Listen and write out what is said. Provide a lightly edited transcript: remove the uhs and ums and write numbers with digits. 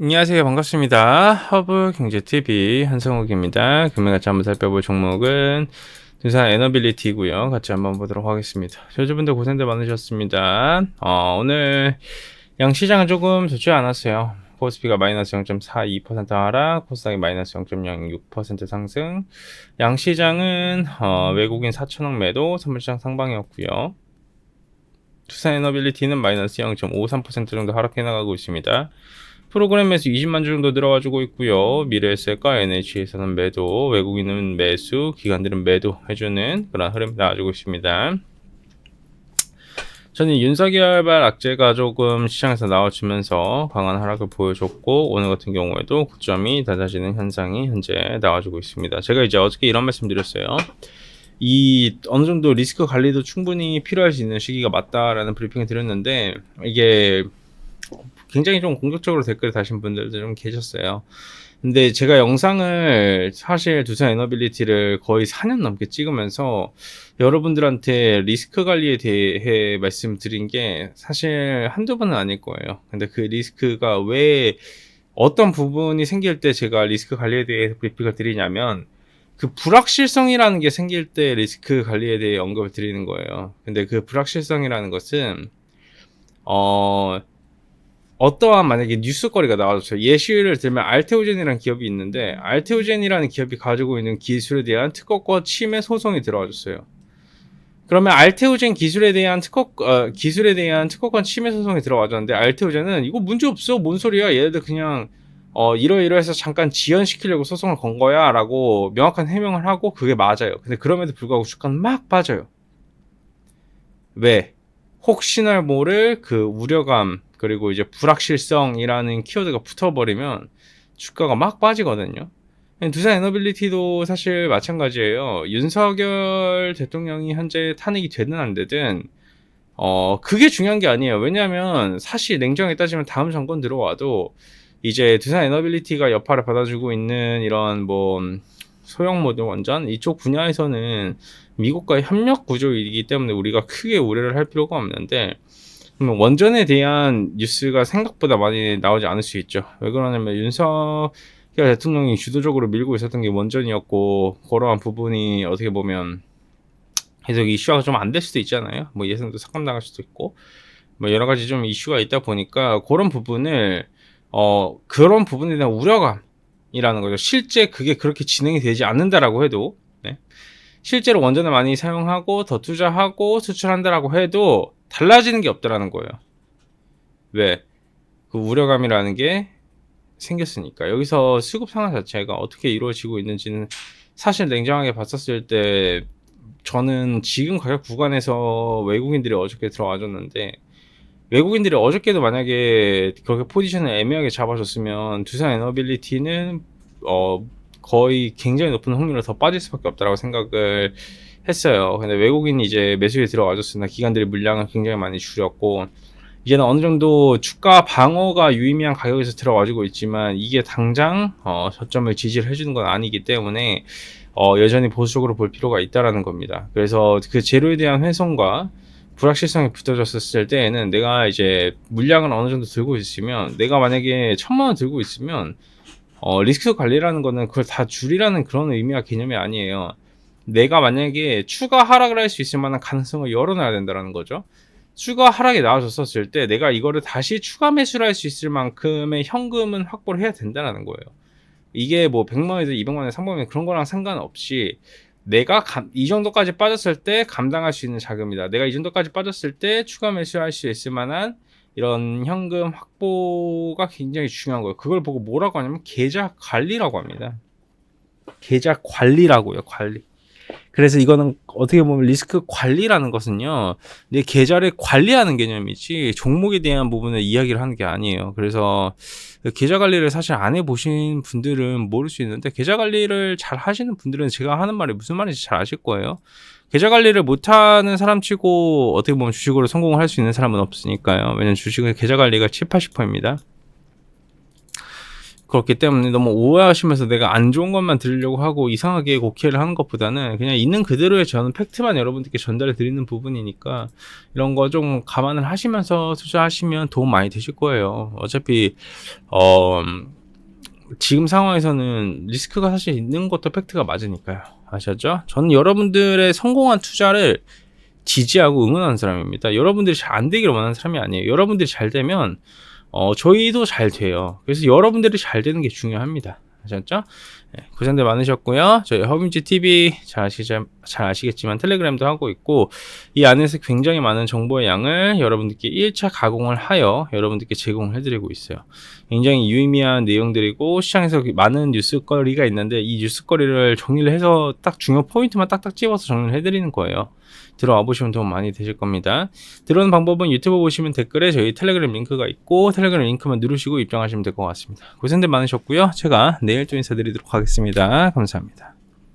안녕하세요. 반갑습니다. 허브경제TV 한성욱입니다. 금요일같이 한번 살펴볼 종목은 두산 에너빌리티고요. 같이 한번 보도록 하겠습니다. 여러분들 고생들 많으셨습니다. 오늘 양시장은 조금 좋지 않았어요. 코스피가 마이너스 0.42% 하락, 코스닥이 마이너스 0.06% 상승. 양시장은 외국인 4천억 매도, 선물시장 상방이었고요. 두산 에너빌리티는 마이너스 0.53% 정도 하락해 나가고 있습니다. 프로그램에서 20만 주 정도 들어가지고 있고요. 미래에셋과 NH에서는 매도, 외국인은 매수, 기관들은 매도 해주는 그런 흐름이 나와주고 있습니다. 저는 윤석열발 악재가 조금 시장에서 나와주면서 강한 하락을 보여줬고, 오늘 같은 경우에도 고점이 낮아지는 현상이 현재 나와주고 있습니다. 제가 이제 어저께 이런 말씀 드렸어요. 이 어느 정도 리스크 관리도 충분히 필요할 수 있는 시기가 맞다라는 브리핑을 드렸는데, 이게 굉장히 좀 공격적으로 댓글을 다신 분들도 좀 계셨어요. 근데 제가 영상을 사실 두산 에너빌리티를 거의 4년 넘게 찍으면서 여러분들한테 리스크 관리에 대해 말씀드린 게 사실 한두 번은 아닐 거예요. 근데 그 리스크가 왜 어떤 부분이 생길 때 제가 리스크 관리에 대해서 브리핑을 드리냐면, 그 불확실성이라는 게 생길 때 리스크 관리에 대해 언급을 드리는 거예요. 근데 그 불확실성이라는 것은 어떠한 만약에 뉴스거리가 나와줬어요. 예시를 들면 알테오젠이라는 기업이 있는데, 알테오젠이라는 기업이 가지고 있는 기술에 대한 특허권 침해 소송이 들어와줬어요. 그러면 알테오젠 기술에 대한 특허권 침해 소송이 들어와줬는데, 알테오젠은 이거 문제 없어, 뭔 소리야, 얘네들 그냥 이러이러해서 잠깐 지연시키려고 소송을 건 거야 라고 명확한 해명을 하고 그게 맞아요. 근데 그럼에도 불구하고 주가는 막 빠져요. 왜? 혹시나 모를 그 우려감, 그리고 이제 불확실성이라는 키워드가 붙어버리면 주가가 막 빠지거든요. 두산 에너빌리티도 사실 마찬가지예요. 윤석열 대통령이 현재 탄핵이 되든 안 되든 그게 중요한 게 아니에요. 왜냐하면 사실 냉정하게 따지면 다음 정권 들어와도 이제 두산 에너빌리티가 여파를 받아주고 있는 이런 뭐 소형 모듈 원전 이쪽 분야에서는 미국과의 협력 구조이기 때문에 우리가 크게 우려를 할 필요가 없는데, 원전에 대한 뉴스가 생각보다 많이 나오지 않을 수 있죠. 왜 그러냐면 윤석열 대통령이 주도적으로 밀고 있었던 게 원전이었고, 그러한 부분이 어떻게 보면 계속 이슈가 좀 안 될 수도 있잖아요. 뭐 예산도 삭감당할 수도 있고, 뭐 여러 가지 좀 이슈가 있다 보니까 그런 부분을 그런 부분에 대한 우려감이라는 거죠. 실제 그게 그렇게 진행이 되지 않는다라고 해도, 네. 실제로 원전을 많이 사용하고 더 투자하고 수출한다라고 해도 달라지는 게 없다라는 거예요. 왜? 그 우려감이라는 게 생겼으니까. 여기서 수급 상황 자체가 어떻게 이루어지고 있는지는 사실 냉정하게 봤었을 때, 저는 지금 가격 구간에서 외국인들이 어저께 들어와줬는데, 외국인들이 어저께도 만약에 그렇게 포지션을 애매하게 잡아줬으면 두산 에너빌리티는 거의 굉장히 높은 확률로 더 빠질 수밖에 없다라고 생각을 했어요. 근데 외국인이 이제 매수에 들어와줬으나 기관들이 물량을 굉장히 많이 줄였고, 이제는 어느 정도 주가 방어가 유의미한 가격에서 들어와주고 있지만, 이게 당장 저점을 지지를 해주는 건 아니기 때문에 여전히 보수적으로 볼 필요가 있다라는 겁니다. 그래서 그 재료에 대한 훼손과 불확실성이 붙어졌을 때에는 내가 이제 물량을 어느 정도 들고 있으면, 내가 만약에 1,000만원 들고 있으면 리스크 관리라는 거는 그걸 다 줄이라는 그런 의미와 개념이 아니에요. 내가 만약에 추가 하락을 할 수 있을 만한 가능성을 열어놔야 된다는 거죠. 추가 하락이 나와줬었을 때 내가 이거를 다시 추가 매수를 할 수 있을 만큼의 현금은 확보를 해야 된다는 거예요. 이게 뭐 100만원이든 200만원, 300만원 그런 거랑 상관없이 내가 이 정도까지 빠졌을 때 감당할 수 있는 자금이다. 내가 이 정도까지 빠졌을 때 추가 매수할 수 있을 만한 이런 현금 확보가 굉장히 중요한 거예요. 그걸 보고 뭐라고 하냐면 계좌 관리라고 합니다. 계좌 관리라고요. 관리. 그래서 이거는 어떻게 보면 리스크 관리라는 것은요, 내 계좌를 관리하는 개념이지 종목에 대한 부분을 이야기를 하는 게 아니에요. 그래서 계좌 관리를 사실 안 해보신 분들은 모를 수 있는데, 계좌 관리를 잘 하시는 분들은 제가 하는 말이 무슨 말인지 잘 아실 거예요. 계좌 관리를 못하는 사람 치고 어떻게 보면 주식으로 성공을 할 수 있는 사람은 없으니까요. 왜냐면 주식은 계좌 관리가 70-80%입니다. 그렇기 때문에 너무 오해하시면서 내가 안 좋은 것만 들으려고 하고 이상하게 곡해를 하는 것보다는 그냥 있는 그대로의 저는 팩트만 여러분들께 전달해 드리는 부분이니까 이런 거 좀 감안을 하시면서 투자하시면 도움 많이 되실 거예요. 어차피 지금 상황에서는 리스크가 사실 있는 것도 팩트가 맞으니까요. 아셨죠? 저는 여러분들의 성공한 투자를 지지하고 응원하는 사람입니다. 여러분들이 잘 안 되기를 원하는 사람이 아니에요. 여러분들이 잘 되면 저희도 잘 돼요. 그래서 여러분들이 잘 되는 게 중요합니다. 아셨죠? 네, 고생들 많으셨고요. 저희 허민지 TV 잘 아시겠지만 텔레그램도 하고 있고 이 안에서 굉장히 많은 정보의 양을 여러분들께 1차 가공을 하여 여러분들께 제공을 해드리고 있어요. 굉장히 유의미한 내용들이고 시장에서 많은 뉴스거리가 있는데 이 뉴스거리를 정리를 해서 딱 중요 포인트만 딱딱 집어서 정리를 해드리는 거예요. 들어와 보시면 도움 많이 되실 겁니다. 들어오는 방법은 유튜브 보시면 댓글에 저희 텔레그램 링크가 있고 텔레그램 링크만 누르시고 입장하시면 될 것 같습니다. 고생들 많으셨고요. 제가 내일 또 인사드리도록 하겠습니다. 감사합니다.